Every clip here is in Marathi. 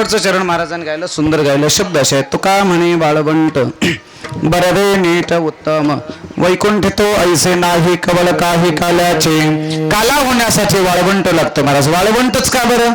शेवटचं चरण महाराजांनी गायलं, सुंदर गायलं. शब्द असे आहेत. तुका म्हणे बाळबंट बरवे नीट उत्तम वैकुंठ तो ऐसे नाही कवल काही काल्याचे. काला होण्यासाठी वाळवंट लागतं महाराज. वाळवंटच का बरं?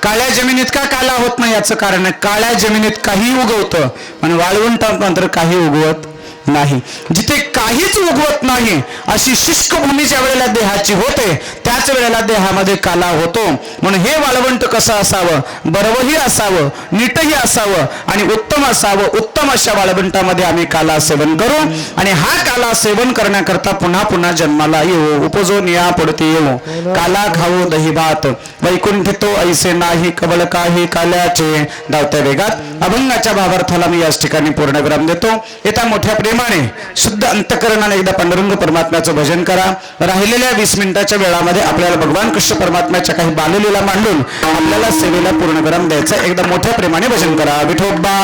काळ्या जमिनीत का काला होत नाही याचं कारण आहे. काळ्या जमिनीत काही उगवतं पण वाळवंटात मात्र काही उगवत नाही. जिथे काहीच उगवत नाही अशी शुष्क भूमी ज्या वेळेला देहाची होते त्याच वेळेला देहामध्ये काला होतो. म्हणून हे वाळवंट कसं असावं? बरवही असावं, नीटही असावं आणि उत्तम असावं. उत्तम अशा वाळवंटामध्ये आम्ही काला सेवन करू आणि हा काला सेवन करण्याकरता पुन्हा पुन्हा जन्माला येऊ. उपजो निया पडते येऊ, काला खाऊ दही भात वैकुंठ तो ऐसे नाही कवल काही काल्याचे. धावत्या वेगात अभंगाच्या भावार्थाला मी याच ठिकाणी पूर्णविराम देतो. येत्या मोठ्या प्रेमाने शुद्ध अंतकरणाने एकदा पांडुरंग परमात्म्याचं भजन करा. राहिलेल्या 20 मिनिटाच्या वेळामध्ये आपल्याला भगवान कृष्ण परमात्म्याच्या काही बाललीला मांडून आपल्याला सेवेला पूर्णविराम द्यायचा. एकदा मोठ्या प्रेमाने भजन करा. विठोबा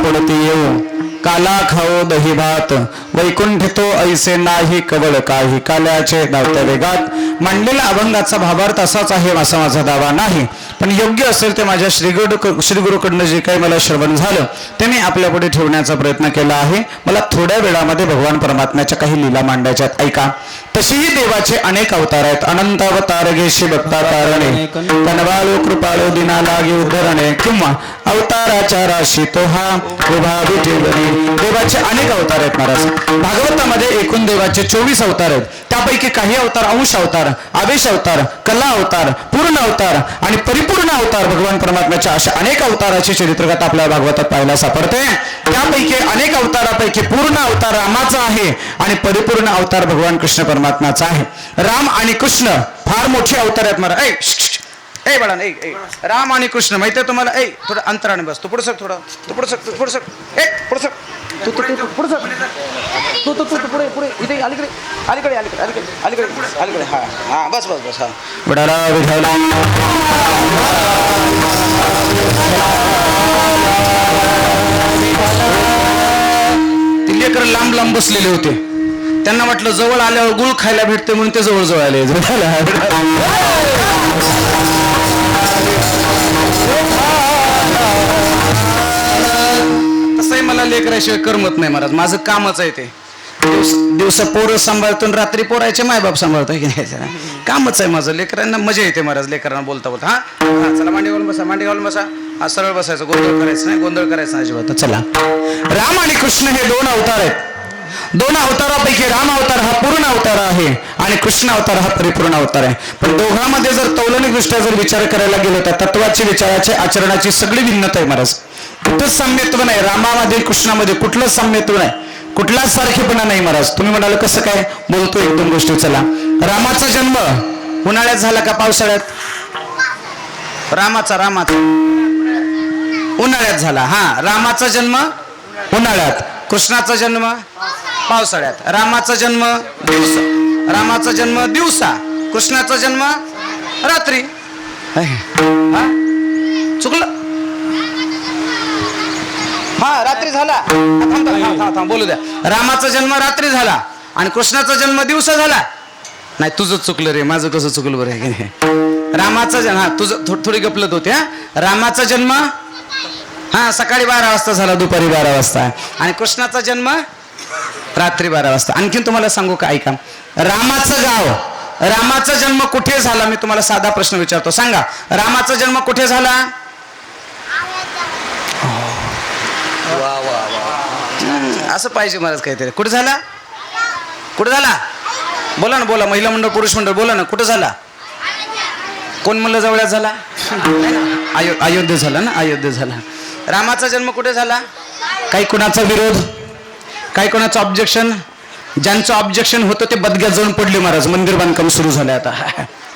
पडते येऊ, काला खाओ दही भात वैकुंठ तो ऐसे नाही कवळ काही काल्याचे. धावत्या वेगात मांडलेला अभंगाचा भावार्थ असाच आहे असा माझा दावा नाही, पण योग्य असेल ते माझ्या श्रीगुरूकडनं जे काही मला श्रवण झालं ते मी आपल्या पुढे ठेवण्याचा प्रयत्न केला आहे. मला थोड्या वेळामध्ये भगवान परमात्म्याच्या काही लीला मांडायच्यात. ऐका. तशीही देवाचे अनेक अवतार आहेत. अनंत अवतार घेशी भक्ता तारणे, कनवाळू कृपाळू दिना लागे उद्धरणे, किंवा अवताराच्या राशी तो हा उभा विठेवणे. देवाचे अनेक अवतार आहेत महाराज. भागवतामध्ये एकूण देवाचे 24 अवतार आहेत. त्यापैकी काही अवतार अंश अवतार, आवेश अवतार, कला अवतार, पूर्ण अवतार आणि परिपूर्ण अवतार भगवान परमात्म्याच्या अशा अनेक अवताराची चरित्रकथा आपल्या भागवतात पाहायला सापडते. त्यापैकी अनेक अवतारापैकी पूर्ण अवतार रामाचा आहे आणि परिपूर्ण अवतार भगवान कृष्ण परमात्म्याचा आहे. राम आणि कृष्ण फार मोठे अवतार आहेत महाराज. ए बाळा राम आणि कृष्ण माहिती आहे तुम्हाला? थोडं अंतराने बस. तू पुढे सक, थोडं तू पुढे सक, पुढे सक, पुढे सक, तू पुढे सक, तू पुढे पुढे इथे अलीकडे अलीकडे अलीकडे अलीकडे अलीकडे अलीकडे. हा हा बस बस बस. हा विठाला विठाला ती लेकरं लांब लांब बसलेले होते. त्यांना वाटलं जवळ आल्यावर गुळ खायला भेटते म्हणून ते जवळ जवळ आले. तसंही मला लेकराशिवाय करमत नाही महाराज. माझं कामच आहे ते. दिवस पोरं सांभाळतो रात्री पोरायचे मायबाप सांभाळतो की नाही. कामच आहे माझं. लेकरांना मजा येते महाराज लेकरांना बोलता बोलता. हा चला मांडी घालून बसा, मांडी घालून बसा. हा सरळ बसायचं, गोंधळ करायचं नाही, गोंधळ करायचा नाही अजिबात. चला. राम आणि कृष्ण हे 2 अवतार आहेत. 2 अवतारापैकी राम अवतार हा पूर्ण अवतार आहे आणि कृष्ण अवतार हा परिपूर्ण अवतार आहे. पण दोघांमध्ये जर तौलनिक दृष्ट्या जर विचार करायला गेलो तर तत्वाची, विचाराची, आचरणाची सगळी भिन्नता आहे महाराज. कुठंच साम्यत्व नाही. रामामध्ये कृष्णामध्ये कुठलंच साम्यत्व नाही, कुठलाच सारखेपणा नाही महाराज. तुम्ही म्हणाल कसं काय? बोलतो 1-2 गोष्टी. चला. रामाचा जन्म उन्हाळ्यात झाला का पावसाळ्यात? रामाचा उन्हाळ्यात झाला. हा रामाचा जन्म उन्हाळ्यात, कृष्णाचा जन्म पावसाळ्यात. रामाचा जन्म दिवसा, रामाचा जन्म दिवसा, कृष्णाचा जन्म रात्री. चुकलं. हा रात्री झाला. थांब बोलू द्या. रामाचा जन्म रात्री झाला आणि कृष्णाचा जन्म दिवसा झाला. नाही तुझं चुकलं रे, माझं कसं चुकलं बरं आहे की नाही. रामाचा जन्म, हा तुझं थोडी गपलत होते. रामाचा जन्म हा सकाळी 12 वाजता झाला, दुपारी 12 वाजता. आणि कृष्णाचा जन्म रात्री 12 वाजता. आणखीन तुम्हाला सांगू का? ऐका. रामाचं गाव, रामाचा जन्म कुठे झाला? मी तुम्हाला साधा प्रश्न विचारतो, सांगा. रामाचा जन्म कुठे झाला? असं पाहिजे महाराज काहीतरी. कुठे झाला? कुठे झाला? बोला ना, बोला. महिला मंडळ, पुरुष मंडळ, बोला ना. कुठे झाला? कोण म्हणलं जवळ्यात झाला? अयोध्ये झाला ना, अयोध्ये झाला. रामाचा जन्म कुठे झाला? काही कुणाचा विरोध? काय कोणाचं ऑब्जेक्शन? ज्यांचं ऑब्जेक्शन होतं ते बदग्यात जाऊन पडले महाराज. मंदिर बांधकाम सुरू झालं आता.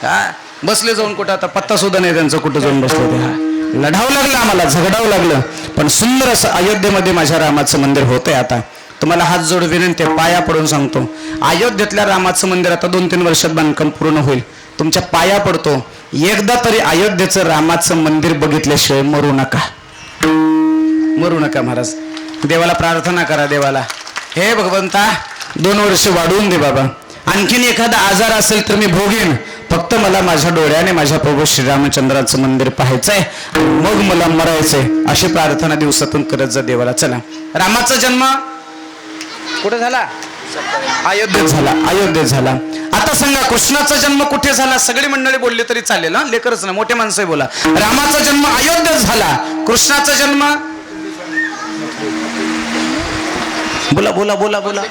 हा बसले जाऊन कुठं, आता पत्ता सुद्धा नाही त्यांचं कुठं जाऊन बसले ते. हा लढावं लागलं आम्हाला, झगडावं लागलं, पण सुंदर असं अयोध्येमध्ये माझ्या रामाचं मंदिर होतंय. आता तुम्हाला हात जोड विनंती, पाया पडून सांगतो, अयोध्येतल्या रामाचं मंदिर आता 2-3 वर्षात बांधकाम पूर्ण होईल. तुमच्या पाया पडतो, एकदा तरी अयोध्येचं रामाचं मंदिर बघितल्याशिवाय मरू नका, मरू नका महाराज. देवाला प्रार्थना करा, देवाला, हे भगवंता 2 वर्ष वाढवून दे बाबा. आणखीन एखादा आजार असेल तर मी भोगेन, फक्त मला माझ्या डोळ्याने माझ्या प्रभू श्रीरामचंद्राचं मंदिर पाहायचंय, मग मला मरायचंय. अशी प्रार्थना दिवसातून करत जा देवाला. चला, रामाचा जन्म कुठे झाला? अयोध्येत झाला, अयोध्येत झाला. आता सांगा कृष्णाचा जन्म कुठे झाला? सगळी मंडळी बोलली तरी चालेल, हा लेकरच ना, मोठे माणसं बोला. रामाचा जन्म अयोध्येत झाला, कृष्णाचा जन्म बोला बोला बोला बोला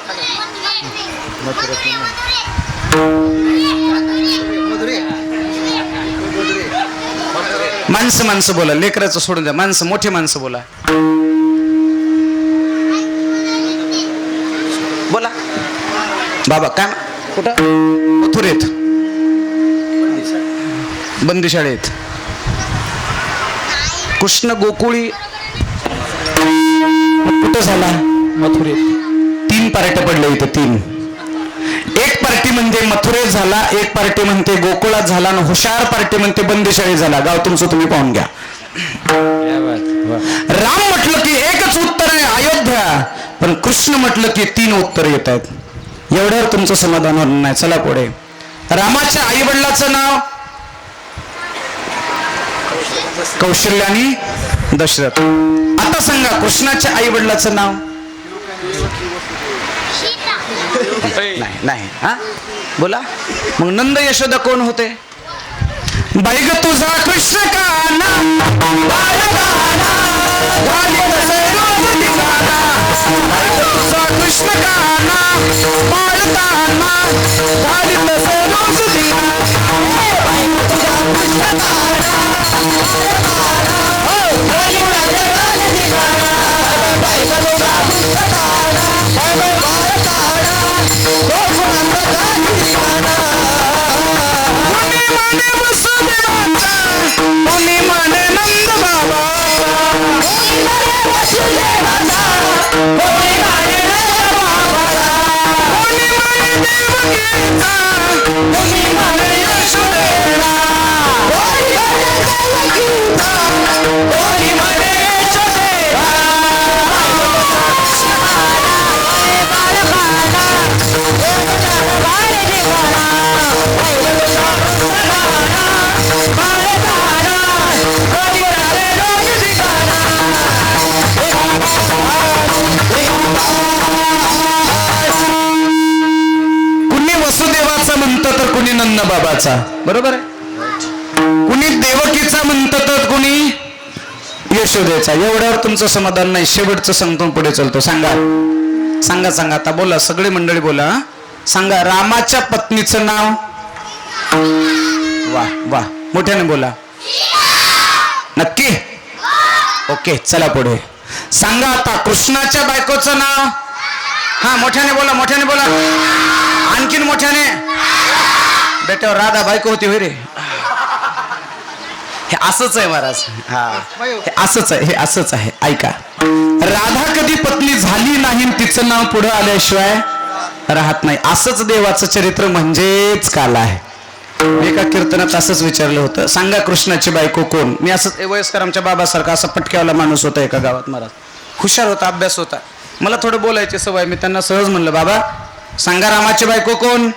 माणसं माणसं बोला, लेकराचं सोडून द्या, माणसं मोठी माणसं बोला बोला. बाबा काय कुठं? मथुरेत बंदीशाळेत. कृष्ण गोकुळी कुठं झाला? मथुरेत. 3 पार्ट्या पडल्या इथं, 3. एक पार्टी म्हणते मथुरेत झाला, एक पार्टी म्हणते गोकुळात झाला, आणि हुशार पार्टी म्हणते बंदीशाळेत झाला. गाव तुमचं तुम्ही पाहून घ्या. राम म्हटलं की एकच उत्तर आहे अयोध्या, पण कृष्ण म्हटलं की 3 उत्तर येत आहेत. एवढ्यावर तुमचं समाधान होणार नाही. चला पुढे. रामाच्या आई वडिलाचं नाव कौशल्य आणि दशरथ. आता सांगा कृष्णाच्या आई वडिलाचं नाव? नाही नाही, हा बोला. मग नंद यशोदा कोण होते? बाई ग तुझा कृष्ण काना, तुझा कृष्ण काना बाळताना घालीत रोज दिना. कुणी नंद बाबाचा, बरोबर आहे. कुणी देवकीचा म्हणतं तर कुणी यशोदेचा. एवढ्यावर तुमचं समाधान नाही. शेवटचं सांगतो, पुढे चलतो. सांगा सांगा सांगा, आता बोला, सगळी मंडळी बोला. सांगा रामाच्या पत्नीचं नाव? वा वा, मोठ्याने बोला. नक्की? ओके, चला पुढे. सांगा आता कृष्णाच्या बायकोचं नाव? हा मोठ्याने बोला, मोठ्याने बोला, आणखीन मोठ्याने. बेट्यावर राधा बायको होती होय रे. हे असंच आहे महाराज. हा हे असंच आहे, हे असंच आहे. ऐका, राधा कधी पत्नी झाली नाही, तिचं नाव पुढे आल्याशिवाय राहत नाही. असंच देवाचं चरित्र म्हणजेच काला आहे. एका कीर्तनात असंच विचारलं होतं, सांगा कृष्णाची बायको कोण? मी असंच वयस्कर आमच्या बाबासारखा असा पटक्यावाला माणूस होता एका गावात महाराज. हुशार होता, अभ्यास होता. मला थोडं बोलायची सवय. मी त्यांना सहज म्हणलं, बाबा सांगा रामाची बायको कोण?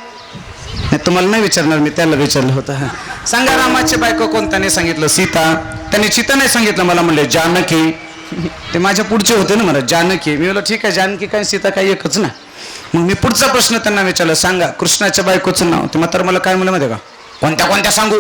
नाही तुम्हाला नाही विचारणार, मी त्याला विचारलं होतं. सांगा रामाची बायको कोण? त्याने सांगितलं सीता. त्याने सीता नाही सांगितलं, मला म्हणले जानकी. ते माझ्या पुढचे होते ना मला, जानकी. मी बोललो ठीक आहे, जानकी काय सीता काय एकच ना. मग मी पुढचा प्रश्न त्यांना विचारला, सांगा कृष्णाच्या बायकोचं नाव? ते मात्र मला काय म्हणलं माहिती का, कोणत्या कोणत्या सांगू?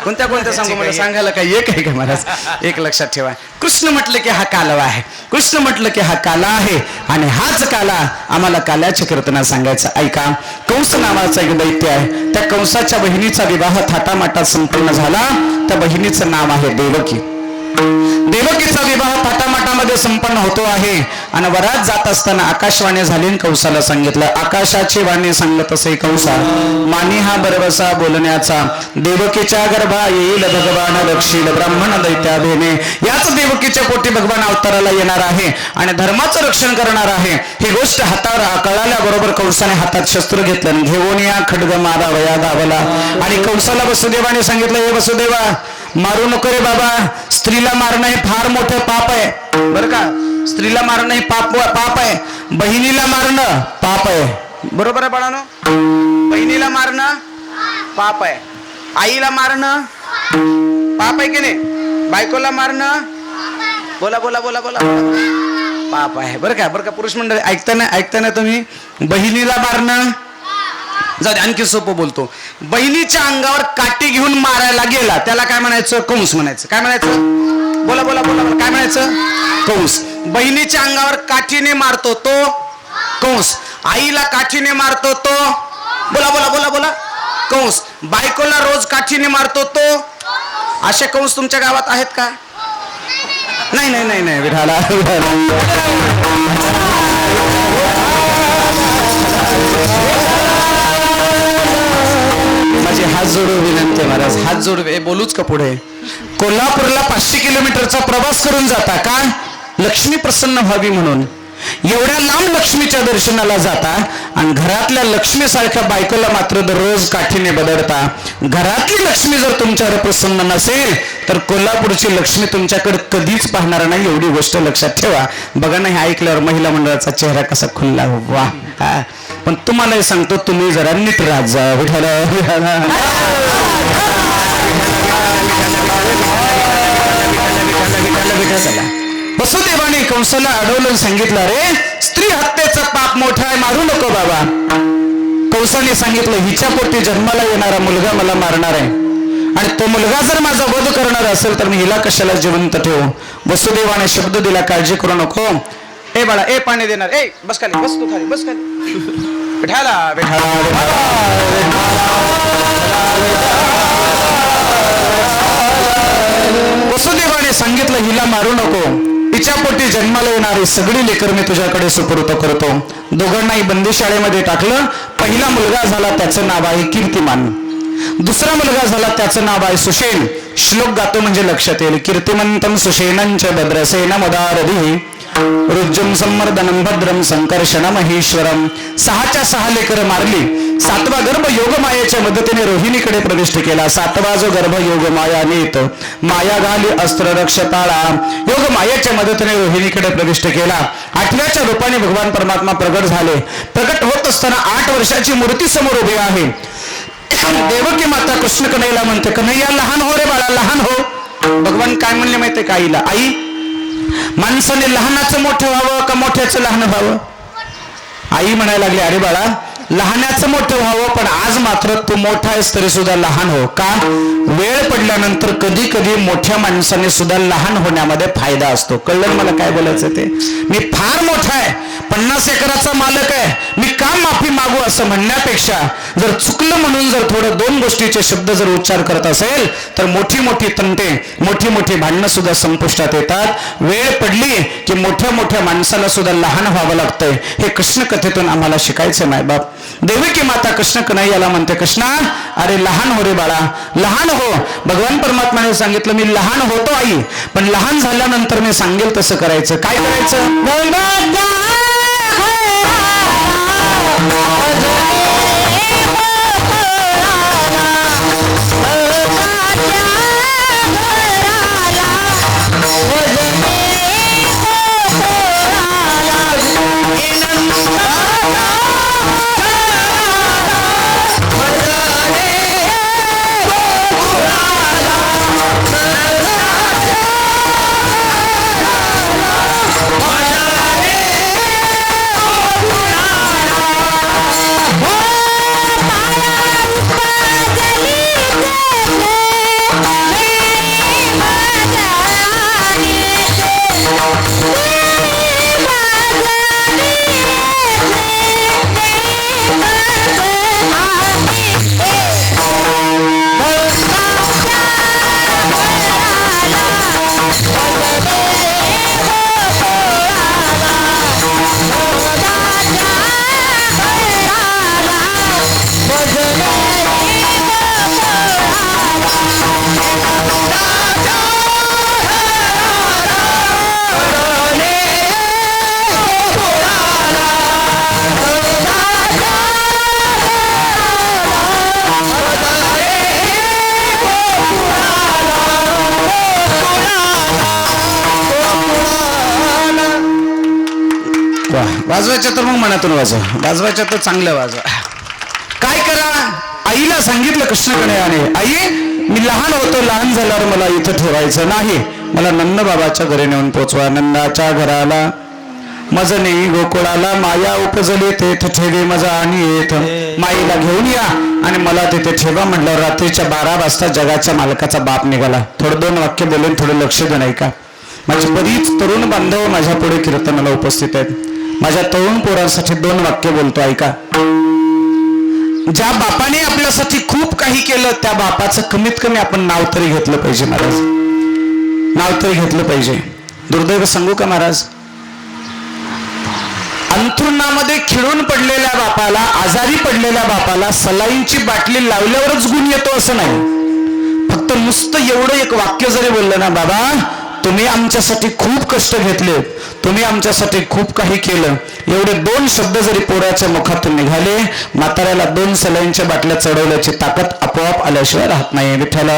कोणत्या कोणत्या सांगू? मला सांगायला काय एक आहे का महाराज? एक लक्षात ठेवा, कृष्ण म्हटलं की हा कालवा आहे. कृष्ण म्हटलं की हा काला आहे, आणि हाच काला आम्हाला काल्याच्या कीर्तनात सांगायचा. ऐका, कंस नावाचा एक दैत्य आहे. त्या कंसाच्या बहिणीचा विवाह थाटामाटात संपूर्ण झाला. त्या बहिणीचं नाव आहे देवकी. देवकीचा विवाह थाटामाटामध्ये संपन्न होतो आहे आणि वरात जात असताना आकाशवाणी झाली आणि कंसाला सांगितलं, आकाशाची वाणी सांगत असे कंसा, मानी हा बरवसा बोलण्याचा, देवकीच्या गर्भा येईल भगवान रक्षील ब्राह्मण दैत्याभेने. याच देवकीच्या पोटी भगवान अवताराला येणार आहे आणि धर्माचं रक्षण करणार आहे. ही गोष्ट हातावर कळाल्याबरोबर कंसाने हातात शस्त्र घेतलं, घेऊन या खड्ग मारा वया धावला. आणि कंसाला वसुदेवाने सांगितलं, हे वसुदेवा, मारू नको रे बाबा, स्त्रीला मारणं हे फार मोठं पाप आहे बरं का. स्त्रीला मारणं हे पाप आहे, बहिणीला मारणं पाप आहे. बरोबर आहे बाळानो, बहिणीला मारणं पाप आहे, आईला मारणं पाप आहे की नाही, बायकोला मारणं बोला बोला बोला बोला पाप आहे बरं का पुरुष मंडळी. ऐकताना तुम्ही, बहिणीला मारणं जाऊ दे, आणखी सोपं बोलतो. बहिणीच्या अंगावर काठी घेऊन मारायला गेला त्याला काय म्हणायचं? कंस म्हणायचं. काय म्हणायचं? बोला बोला बोला काय म्हणायचं? कंस. बहिणीच्या अंगावर काठीने मारतो तो कंस, आईला काठीने मारतो तो बोला बोला बोला बोला कंस, बायकोला रोज काठीने मारतो तो. असे कंस तुमच्या गावात आहेत का? नाही नाही नाही नाही विठाला. माझी हात जोडू विनंती महाराज, हात जोडू. बोलूच का पुढे? कोल्हापूरला 500 किलोमीटरचा प्रवास करून जाता का? लक्ष्मी प्रसन्न व्हावी म्हणून. एवढ्या लांब लक्ष्मीच्या दर्शनाला जाता आणि घरातल्या लक्ष्मीसारख्या बायकोला मात्र दररोज काठीने बदलता. घरातली लक्ष्मी जर तुमच्यावर प्रसन्न नसेल तर कोल्हापूरची लक्ष्मी तुमच्याकडे कधीच पाहणार नाही, एवढी गोष्ट लक्षात ठेवा. बघा ना, हे ऐकल्यावर महिला मंडळाचा चेहरा कसा खुलला. वा. पण तुम्हालाही सांगतो, तुम्ही जरा नीट राहत जा. वसुदेवाने कंसाला अडवलं, सांगितलं, अरे स्त्री हत्येचं पाप मोठं आहे, मारू नको बाबा. कंसाने सांगितलं, हिच्या पोटी जन्माला येणारा मुलगा मला मारणार आहे आणि तो मुलगा जर माझा वध करणार असेल तर मी हिला कशाला जिवंत ठेवू. वसुदेवाने शब्द दिला, काळजी करू नको. ए बाळा, ए पाणी देणार, ए बस खाली, बस तू खाली, बस खाली. बिठाला बिठाला वसुदेवाने सांगितलं, हिला मारू नको, तिच्या पोटी जन्माला येणारी सगळी लेकर मी तुझ्याकडे सुपूर्द करतो. दोघांनाही बंदीशाळेमध्ये टाकलं. पहिला मुलगा झाला, त्याचं नाव आहे कीर्तिमान. दुसरा मुलगा झाला, त्याचं नाव आहे सुषेण. श्लोक गातो म्हणजे लक्षात येईल. कीर्तिमंतम सुषेणंच भद्रसेन मदारधी रुज्जुम संवर्धनम भद्रम संकर्षण महेश्वरम. 6च्या 6 लेकर मारली. 7वा गर्भ योगमायेच्या मदतीने रोहिणीकडे प्रविष्ट केला. 7वा जो गर्भ योगमायाने येतो, माया घाली अस्त्र रक्षताळा, योगमायेच्या मदतीने रोहिणीकडे प्रविष्ट केला. 8व्याच्या रूपाने भगवान परमात्मा प्रगट झाले. प्रगट होत असताना 8 वर्षाची मूर्ती समोर उभी आहे. देवकी माता कृष्ण कन्हैयाला म्हणते, कन्हैया लहान हो रे बाळा, लहान हो. भगवान काय म्हणले माहितीये का आईला? आई, माणसाने लहानाचं मोठं व्हावं का मोठ्याचं लहान व्हावं? आई म्हणायला लागली, अरे बाळा, लहानाचं मोठं व्हावं, पण आज मात्र तू मोठा आहेस तरी सुद्धा लहान हो. का? वेळ पडल्यानंतर कधी कधी मोठ्या माणसाने सुद्धा लहान होण्यामध्ये फायदा असतो. कळलं मला काय बोलायचं ते? मी फार मोठा आहे, 50 एकराचा मालक आहे, मी का माफी मागू असं म्हणण्यापेक्षा जर चुकलं म्हणून जर थोडं 2 गोष्टीचे शब्द जर उच्चार करत असेल तर मोठी मोठी तंटे, मोठी मोठी भांडणं सुद्धा संपुष्टात येतात. वेळ पडली की मोठ्या मोठ्या माणसाला सुद्धा लहान व्हावं लागतंय. हे कृष्ण कथेतून आम्हाला शिकायचं मायबाप. देवकी माता कृष्ण कन्हैयाला म्हणते, कृष्णा, अरे लहान हो रे बाळा, लहान हो. भगवान परमात्माने सांगितलं, मी लहान होतो आई, पण लहान झाल्यानंतर मी सांगेल तसं करायचं. काय करायचं? वाजवायचं तर मग मनातून वाजवा, वाजवायचं तर चांगलं वाजवा. काय करा, आईला सांगितलं कृष्णकन्हैयाने, आई मी लहान होतो, लहान झाल्यावर मला इथं ठेवायचं नाही, मला नंद बाबाच्या घरी नेऊन पोचवा. नंदाच्या घराला मज नेई गोकुळाला, माया उपजली तेथ ठेवी मजा आणि येथ. माईला घेऊन या आणि मला तिथे ठेवा म्हटलं. रात्रीच्या 12 वाजता जगाच्या मालकाचा बाप निघाला. थोडं 2 वाक्य बोलून थोडं लक्ष देऊन ऐका. माझी बरीच तरुण बांधव माझ्या पुढे कीर्तनाला उपस्थित आहेत. माझ्या तरुण पोरांसाठी 2 वाक्य बोलतो, ऐका. ज्या बापाने आपल्यासाठी खूप काही केलं त्या बापाचं कमीत कमी आपण नाव तरी घेतलं पाहिजे महाराज, नाव तरी घेतलं पाहिजे. दुर्दैव सांगू का महाराज, अंथरुणामध्ये खिळून पडलेल्या बापाला, आजारी पडलेल्या बापाला सलाईंची बाटली लावल्यावरच गुण येतो असं नाही. फक्त नुसतं एवढं एक वाक्य जरी बोललं ना, बाबा तुम्ही आमच्यासाठी खूप कष्ट घेतले, तुम्ही आमच्यासाठी खूप काही केलं, एवढे 2 शब्द जरी पोराच्या मुखातून निघाले, म्हाताऱ्याला 2 सलाईंच्या बाटल्या चढवल्याची ताकद आपोआप आल्याशिवाय राहत नाही. विठ्ठला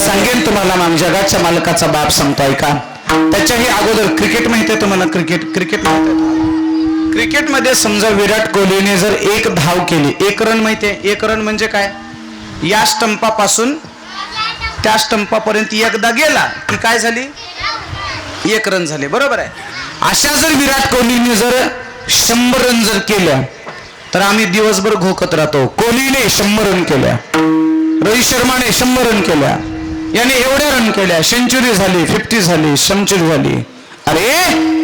सांगेन तुम्हाला, जगाच्या मालकाचा बाप सांगतो, ऐका. त्याच्याही अगोदर क्रिकेट माहिती आहे तुम्हाला? क्रिकेट माहिती आहे? क्रिकेटमध्ये समजा विराट कोहलीने जर 1 धाव केली, 1 रन माहिती आहे? 1 रन म्हणजे काय? या स्टंपापासून त्या स्टंपापर्यंत एकदा गेला की काय झाली? 1 रन झाले, बरोबर आहे. अशा जर विराट कोहलीने जर 100 रन जर केल्या तर आम्ही दिवसभर घोकत राहतो. कोहलीने 100 रन केल्या, रोहित शर्माने 100 रन केल्या, याने एवढ्या रन केल्या, सेंचुरी झाली, 50 झाली, सेंचुरी झाली. अरे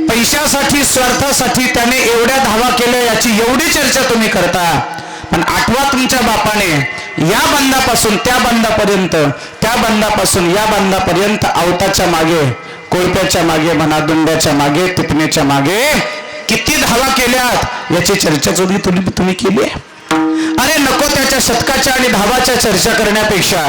पैशासाठी, स्वार्थासाठी त्याने एवढ्या धावा केल्या याची एवढी चर्चा तुम्ही करता, पण आठवा तुमच्या बापाने या बंदापासून त्या बंदापर्यंत, त्या बंदापासून या बंदापर्यंत आवताच्या मागे, कोळप्याच्या मागे म्हणा, दुंड्याच्या मागे, टिपण्याच्या मागे किती धावा केल्यात याची चर्चा तुम्ही केली आहे. अरे नको त्याच्या शतकाच्या आणि धावाच्या चर्चा करण्यापेक्षा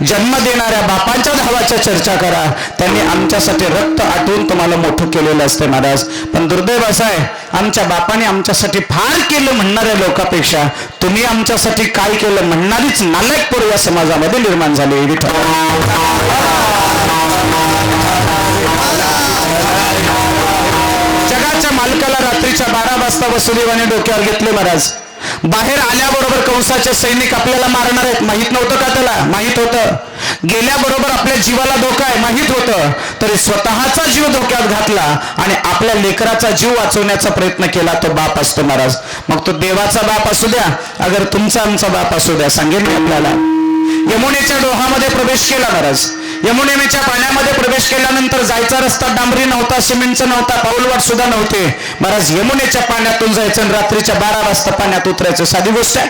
जन्म देणाऱ्या बापांच्या धावाच्या चर्चा करा. त्यांनी आमच्यासाठी रक्त आटवून तुम्हाला मोठं केलेलं असतं महाराज. पण दुर्दैव असं आहे, आमच्या बापाने आमच्यासाठी फार केलं म्हणणाऱ्या लोकांपेक्षा तुम्ही आमच्यासाठी काय केलं म्हणणारीच नालायक पोरं या समाजामध्ये निर्माण झाले. जगाच्या मालकाला रात्रीच्या 12 वाजता वसुदेवाने डोक्यावर घेतले महाराज. बाहेर आल्याबरोबर कंसाचे सैनिक आपल्याला मारणार आहेत, माहित नव्हतं का? त्याला माहित होतं. गेल्याबरोबर आपल्या जीवाला धोका आहे, माहित होतं. तरी स्वतःचा जीव धोक्यात घातला आणि आपल्या लेकराचा जीव वाचवण्याचा प्रयत्न केला. तो बाप असतो महाराज. मग तो देवाचा बाप असू द्या, अगर तुमचा आमचा बाप असू द्या. सांगेन मी आपल्याला, यमुनेच्या डोहामध्ये प्रवेश केला महाराज. यमुनेच्या पाण्यामध्ये प्रवेश केल्यानंतर जायचा रस्ता डांबरी नव्हता, सिमेंटचा नव्हता, पाऊलवाट सुद्धा नव्हते महाराज. यमुनेच्या पाण्यातून जायचं आणि रात्रीच्या 12 वाजता पाण्यात उतरायचं, साधी गोष्ट आहे.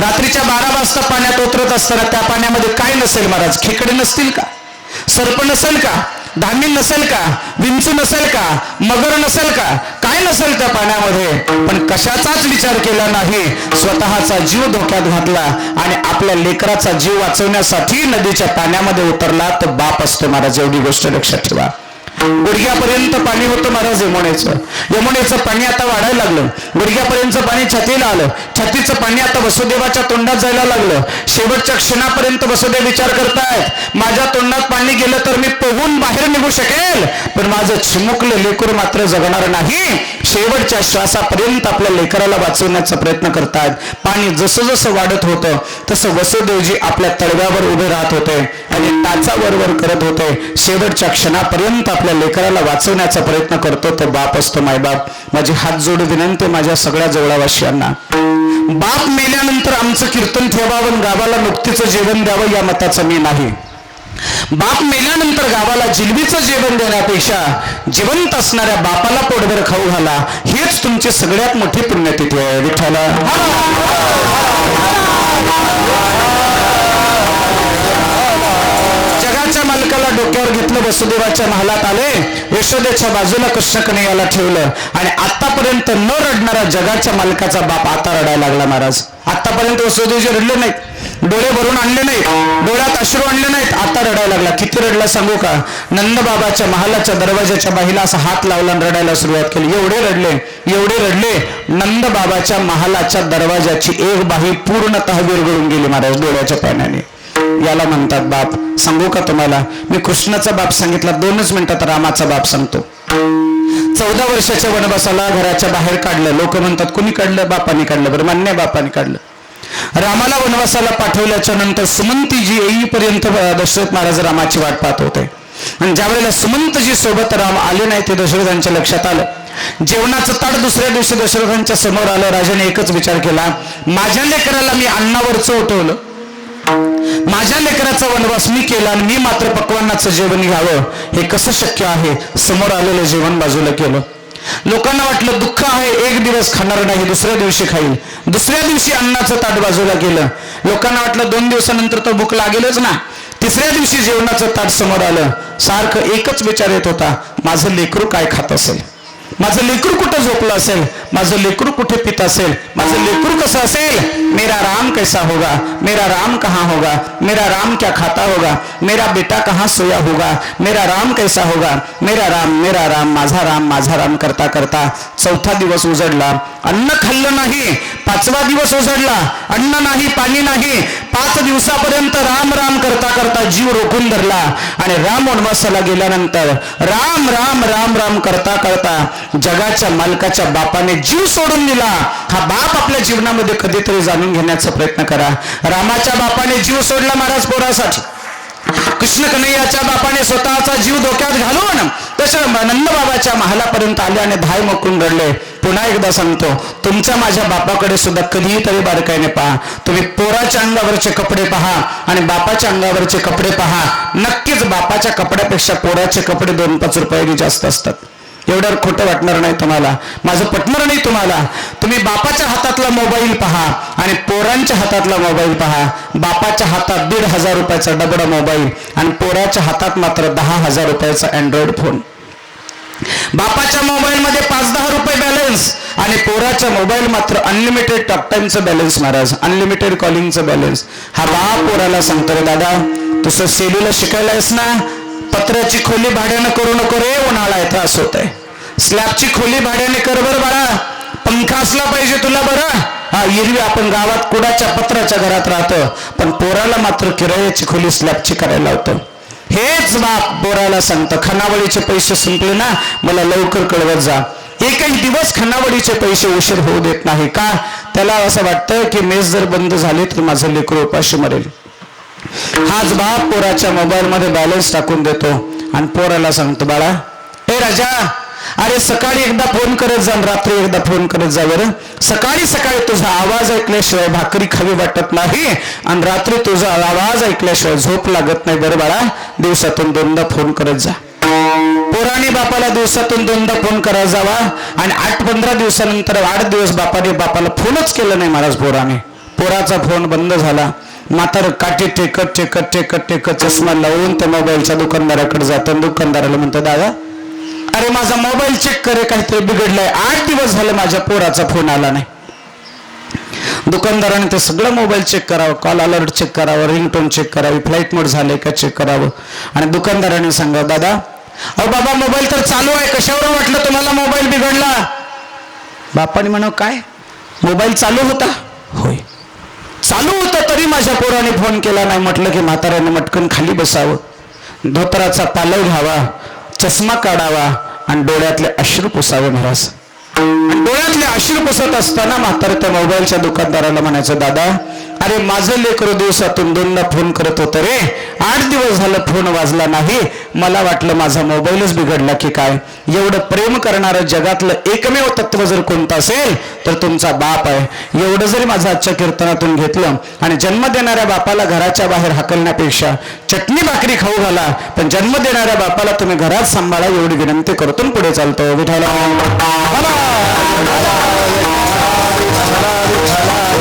रात्रीच्या 12 वाजता पाण्यात उतरत असताना त्या पाण्यामध्ये काय नसेल महाराज? खेकडे नसतील का? सर्प नसेल का? धामी नसेल का? विंचू नसेल का? मगर नसेल का? काय नसेल त्या पाण्यामध्ये? पण कशाचाच विचार केला नाही. स्वतःचा जीव धोक्यात घातला आणि आपल्या लेकराचा जीव वाचवण्यासाठी नदीच्या पाण्यामध्ये उतरला. तो बाप असतो महाराज. एवढी गोष्ट लक्षात ठेवा. गुडघ्यापर्यंत पाणी होतं महाराज यमुनेचं. यमुनेचं पाणी आता वाढायला लागलं. गुडघ्यापर्यंत पाणी छातीला आलं. छातीचं पाणी आता वसुदेवाच्या तोंडात जायला लागलं. शेवटच्या क्षणापर्यंत वसुदेव विचार करतायत, माझ्या तोंडात पाणी गेलं तर मी पोहून बाहेर निघू शकेल, पण माझं चिमुकलं लेकरू मात्र जगणार नाही. शेवटच्या श्वासापर्यंत आपल्या लेकराला वाचवण्याचा प्रयत्न करतायत. पाणी जसं जसं वाढत होतं तसं वसुदेवजी आपल्या तळव्यावर उभे राहत होते आणि टाचा वरवर करत होते. शेवटच्या क्षणापर्यंत आपल्या लेकराला वाचवण्याचा प्रयत्न करतो तो बाप असतो. मायबाप, माझी हात जोड विनंती माझ्या सगळ्या जवळवासियांना, बाप मेल्यानंतर आमचं कीर्तन ठेवावं, गावाला नुकतीचं जेवण द्यावं या मताचं मी नाही. बाप मेल्यानंतर गावाला जिलबीचं जेवण देण्यापेक्षा जिवंत असणाऱ्या बापाला पोटभर खाऊ घाला, हेच तुमची सगळ्यात मोठी पुण्यतिथी आहे. विठ्ठला जगाच्या मालकाला डोक्यावर घेतलं, वसुदेवाच्या महालात आले, यशोदेच्या बाजूला कृष्णकन्हैयाला ठेवलं आणि आतापर्यंत न रडणारा जगाच्या मालकाचा बाप आता रडायला लागला महाराज. आतापर्यंत वसुदेवजी रडले नाहीत, डोळे भरून आणले नाहीत, डोळ्यात अश्रू आणले नाहीत, आता रडायला लागला. किती रडला सांगू का? नंदबाबाच्या महालाच्या दरवाजाच्या बाहीला असा हात लावला आणि रडायला सुरुवात केली. एवढे रडले, एवढे रडले, नंदबाबाच्या महालाच्या दरवाजाची एक बाही पूर्णतः विरघळून गेली महाराज डोळ्याच्या पाण्याने. याला म्हणतात बाप. सांगू का तुम्हाला, मी कृष्णाचा बाप सांगितला, 2च मिनिटात रामाचा बाप सांगतो. 14 वर्षाच्या वनवासाला घराच्या बाहेर काढलं. लोक म्हणतात कुणी काढलं? बापाने काढलं. बरं मान्य, बापाने काढलं. रामाला वनवासाला पाठवल्याच्या नंतर सुमंतीजी येईपर्यंत दशरथ महाराज रामाची वाट पाहत होते. आणि ज्या वेळेला सुमंतजी सोबत राम आले नाही ते दशरथांच्या लक्षात आलं. जेवणाचं ताट दुसऱ्या दिवशी दशरथांच्या समोर आलं. राजाने एकच विचार केला, माझ्या लेकराला मी अन्नावरचं उठवलं, माझ्या लेकराचा वनवास मी केला आणि मी मात्र पक्वान्नाचं जेवण घ्यावं, हे कसं शक्य आहे? समोर आलेलं जेवण बाजूला केलं. लोकांना वाटलं दुःख आहे, एक दिवस खाणार नाही, दुसऱ्या दिवशी खाईल. दुसऱ्या दिवशी अन्नाचं ताट बाजूला केलं. लोकांना वाटलं 2 दिवसानंतर तर भूक लागेलच ना. तिसऱ्या दिवशी जेवणाचं ताट समोर आलं. सारखं एकच विचार येत होता, माझं लेकरू काय खात असेल, माझं लेकरू कुठं झोपलं असेल, माझं लेकरू कुठे पित असेल, माझं लेकरू कसं असेल, मेरा राम कैसा होगा, मेरा राम कहाँ होगा, मेरा राम क्या खाता होगा, मेरा बेटा कहाँ सोया होगा, मेरा राम कैसा होगा, मेरा राम, माझा राम करता करता 4था दिवस उजडला. अन्न खाल्लं नाही. 5वा दिवस उजडला. अन्न नाही, पाणी नाही. 5 दिवसापर्यंत राम राम करता करता जीव रोखून धरला. आणि राम वनवासाला गेल्यानंतर राम राम राम राम करता करता जगाच्या मालकाच्या बापाने जीव सोडून दिला. हा बाप आपल्या जीवनामध्ये कधीतरी जाणून घेण्याचा प्रयत्न करा. रामाच्या बापाने जीव सोडला महाराज पोरासाठी. कृष्ण कन्हैयाच्या बापाने स्वतःचा जीव धोक्यात घालून तसं नंदबाबाच्या महालापर्यंत आले आणि धाय मोकून रडले. पुन्हा एकदा सांगतो, तुमच्या माझ्या बापाकडे सुद्धा कधीतरी बारकाईने पहा. तुम्ही पोराच्या अंगावरचे कपडे पहा आणि बापाच्या अंगावरचे कपडे पहा. नक्कीच बापाच्या कपड्यापेक्षा पोराचे कपडे 2-5 रुपयांनी जास्त असतात. एवढ्यावर खोटं वाटणार नाही तुम्हाला, माझं पटणार नाही तुम्हाला. तुम्ही बापाच्या हातातला मोबाईल पहा आणि पोरांच्या हातातला मोबाईल पहा. बापाच्या हातात 1,500 रुपयाचा डबडा मोबाईल आणि पोराच्या हातात मात्र 10,000 रुपयाचा अँड्रॉइड फोन. बापाच्या मोबाईल मध्ये 5-10 रुपये बॅलन्स आणि पोराच्या मोबाईल मात्र अनलिमिटेड टॉक टाइमचं बॅलन्स महाराज, अनलिमिटेड कॉलिंगचं बॅलन्स. हा बाप पोराला सांगतो, रे दादा तुझं सेलूला शिकायला आहेस ना, पत्र्याची खोली भाड्यानं करू नको रे, उन्हाळा आहे, त्रास होत आहे. स्लॅबची खोली भाड्याने कर बरं बाळा, पंखा असला पाहिजे तुला बरं. हा एरवी आपण गावात कुडाच्या पत्राच्या घरात राहतो, पण पोराला मात्र किरायाची खोली स्लॅबची करायला लावतो. हेच बाप पोराला सांगतं, खानावळीचे पैसे संपले ना, मला लवकर कळवत जा. एकही दिवस खानावळीचे पैसे उशीर होऊ देत नाही. का? त्याला असं वाटतं की मेस जर बंद झाली तर माझं लेकरू उपाशी मरेल. हाच बाप पोराच्या मोबाईल मध्ये बॅलन्स टाकून देतो आणि पोराला सांगतो, बाळा ए राजा, अरे सकाळी एकदा फोन करत जा, रात्री एकदा फोन करत जा बरं. सकाळी सकाळी तुझा आवाज ऐकल्याशिवाय भाकरी खावी वाटत नाही आणि रात्री तुझा आवाज ऐकल्याशिवाय झोप लागत नाही बरं बाळा. दिवसातून 2दा फोन करत जा. पोराने बापाला दिवसातून 2दा फोन करत जावा आणि 8-15 दिवसानंतर 8 दिवस बापाला फोनच केलं नाही महाराज पोराने. पोराचा फोन बंद झाला. मात्र काठी टेकत चष्मा लावून त्या मोबाईलच्या दुकानदाराकडे जातो. दुकानदाराला म्हणतो, दादा अरे माझा मोबाईल चेक करे, काहीतरी बिघडलाय, 8 दिवस झाले माझ्या पोराचा फोन आला नाही. दुकानदाराने ते सगळं मोबाईल चेक करावं, कॉल अलर्ट चेक करावं, रिंगटोन चेक करावी, फ्लाईट मोड झाले का चेक करावं. आणि दुकानदाराने सांगा, दादा अहो बाबा मोबाईल तर चालू आहे, कशावरून वाटलं तुम्हाला मोबाईल बिघडला? बापाने म्हणावं, काय मोबाईल चालू होता? होय चालू होतं, तरी माझ्या पोराने फोन केला नाही. म्हटलं की म्हाताऱ्याने मटकन खाली बसावं, धोतराचा पालव घ्यावा, चष्मा काढावा आणि डोळ्यातले अश्रू पुसावे महाराज. डोळ्यातले अश्रू पुसत असताना म्हातारा त्या मोबाईलच्या दुकानदाराला म्हणायचं, दादा अरे माझं लेकरू दिवसातून 2दा फोन करत होतं रे, 8 दिवस झालं फोन वाजला नाही, मला वाटलं माझा मोबाईलच बिघडला की काय. एवढं प्रेम करणारं जगातलं एकमेव तत्व जर कोणतं असेल तर तुमचा बाप आहे. एवढं जरी माझं आजच्या कीर्तनातून घेतलं आणि जन्म देणाऱ्या बापाला घराच्या बाहेर हाकलण्यापेक्षा चटणी भाकरी खाऊ घाला, पण जन्म देणाऱ्या बापाला तुम्ही घरात सांभाळा एवढी विनंती करतून पुढे चालतो. विठाला